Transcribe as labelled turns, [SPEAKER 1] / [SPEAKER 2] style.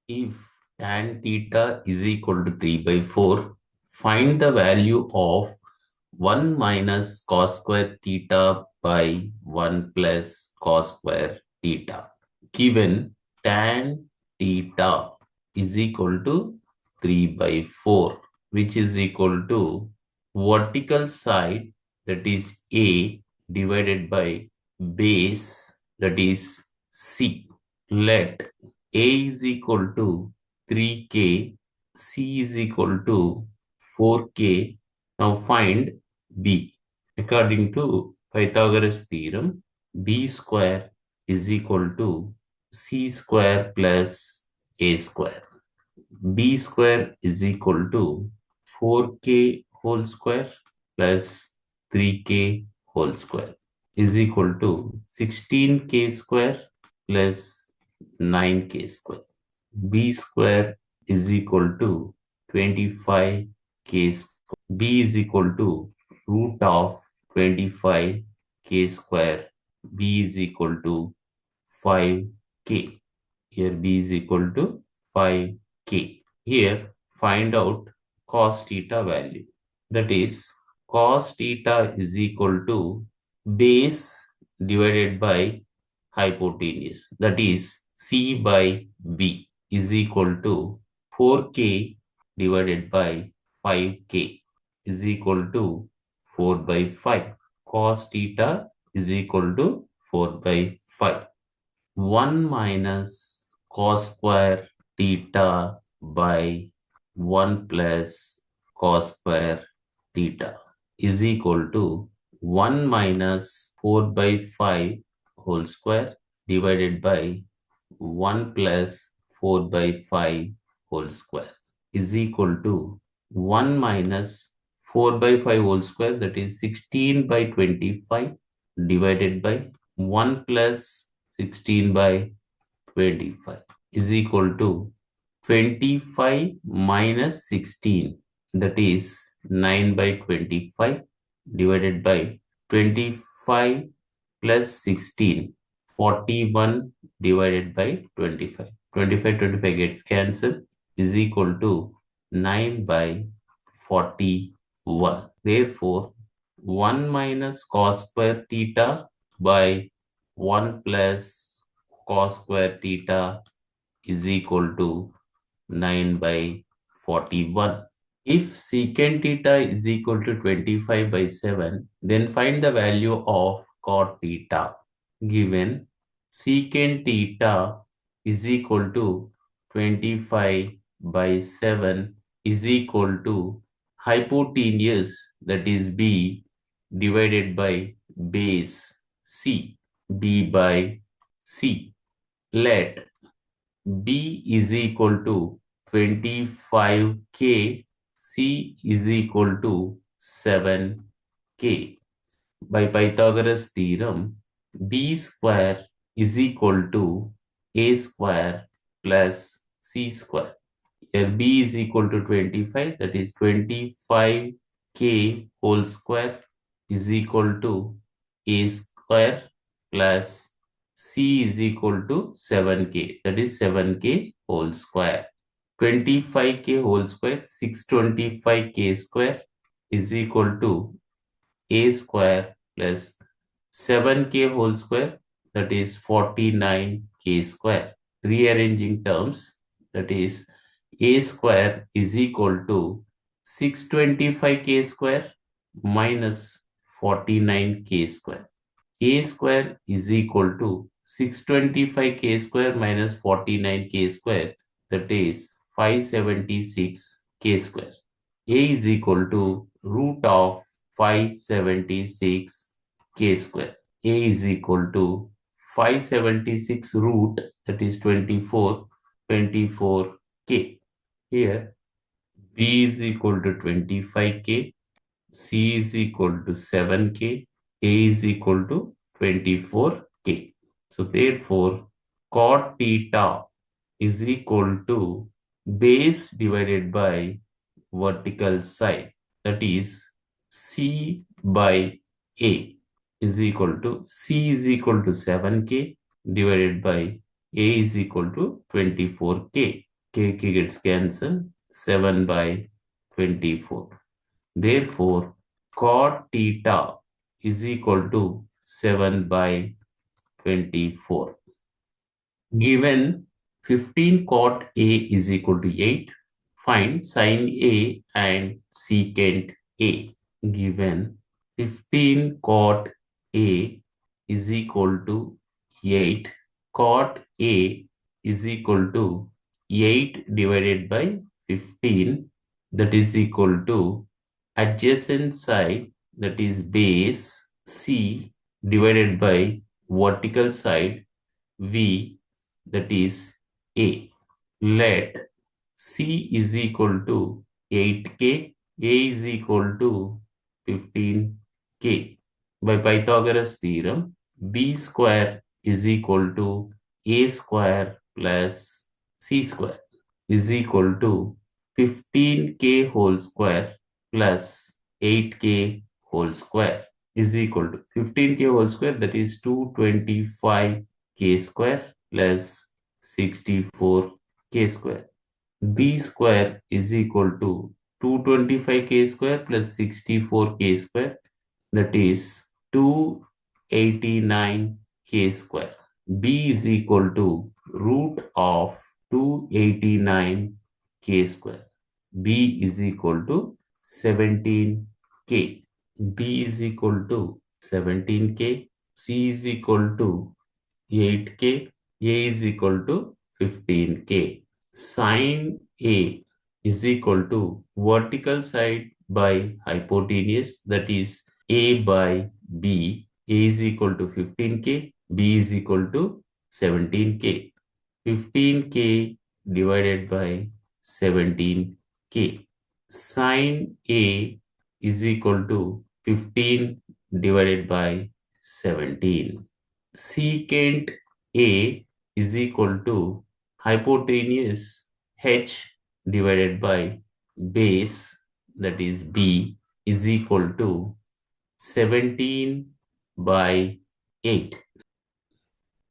[SPEAKER 1] If tan theta is equal to 3 by 4, find the value of 1 minus cos square theta by 1 plus cos square theta. Given tan theta is equal to 3 by 4, which is equal to vertical side, that is A, divided by base, that is C. Let A is equal to 3k, C is equal to 4k. Now find B. According to Pythagoras theorem, B square is equal to C square plus A square. B square is equal to 4k whole square plus 3k whole square is equal to 16k square plus 9k square. B square is equal to 25k square. B is equal to root of 25k square. B is equal to 5k. Here B is equal to 5k. Here find out cos theta value. That is cos theta is equal to base divided by hypotenuse. That is C by B is equal to 4k divided by 5k is equal to 4 by 5. Cos theta is equal to 4 by 5. 1 minus cos square theta by 1 plus cos square theta is equal to 1 minus 4 by 5 whole square divided by 1 plus 4 by 5 whole square is equal to 1 minus 4 by 5 whole square, that is 16 by 25 divided by 1 plus 16 by 25 is equal to 25 minus 16, that is 9 by 25 divided by 25 plus 16, 41 divided by 25. 25 gets cancelled is equal to 9 by 41. Therefore, 1 minus cos square theta by 1 plus cos square theta is equal to 9 by 41. If secant theta is equal to 25 by 7, then find the value of cot theta. Given secant theta is equal to 25 by 7 is equal to hypotenuse, that is B, divided by base C, B by C. Let B is equal to 25k, C is equal to 7k. By Pythagoras theorem, B square is equal to A square plus C square. Here B is equal to 25, that is 25k whole square is equal to A square plus C is equal to 7k, that is 7k whole square. 25k whole square, 625k square is equal to A square plus 7k whole square, that is 49k square. Rearranging terms, that is A square is equal to 625k square minus 49k square. A square is equal to 625k square minus 49k square, that is 576k square. A is equal to root of 576k square. A is equal to 576 root, that is 24k. Here B is equal to 25k, C is equal to 7k, A is equal to 24k. So therefore, cot theta is equal to base divided by vertical side, that is C by A is equal to C is equal to 7k divided by A is equal to 24k. K gets cancelled. 7 by 24. Therefore, cot theta is equal to 7 by 24. Given 15 cot A is equal to 8, find sin A and secant A. Given 15 cot A is equal to 8, cot A is equal to 8 divided by 15, that is equal to adjacent side, that is base C divided by vertical side V, that is A. Let C is equal to 8K, A is equal to 15K. By Pythagoras theorem, B square is equal to A square plus C square is equal to 15K whole square plus 8K whole square is equal to 15K whole square, that is 225K square plus 64K square. B square is equal to 225K square plus 64K square, that is 289K square. B is equal to root of 289K square. B is equal to 17K. B is equal to 17K. C is equal to 8K. A is equal to 15K. Sin A is equal to vertical side by hypotenuse, that is A by B. A is equal to 15K, B is equal to 17K. 15K divided by 17K. Sin A is equal to 15 divided by 17. Secant A is equal to hypotenuse H divided by base, that is B, is equal to 17 by 8.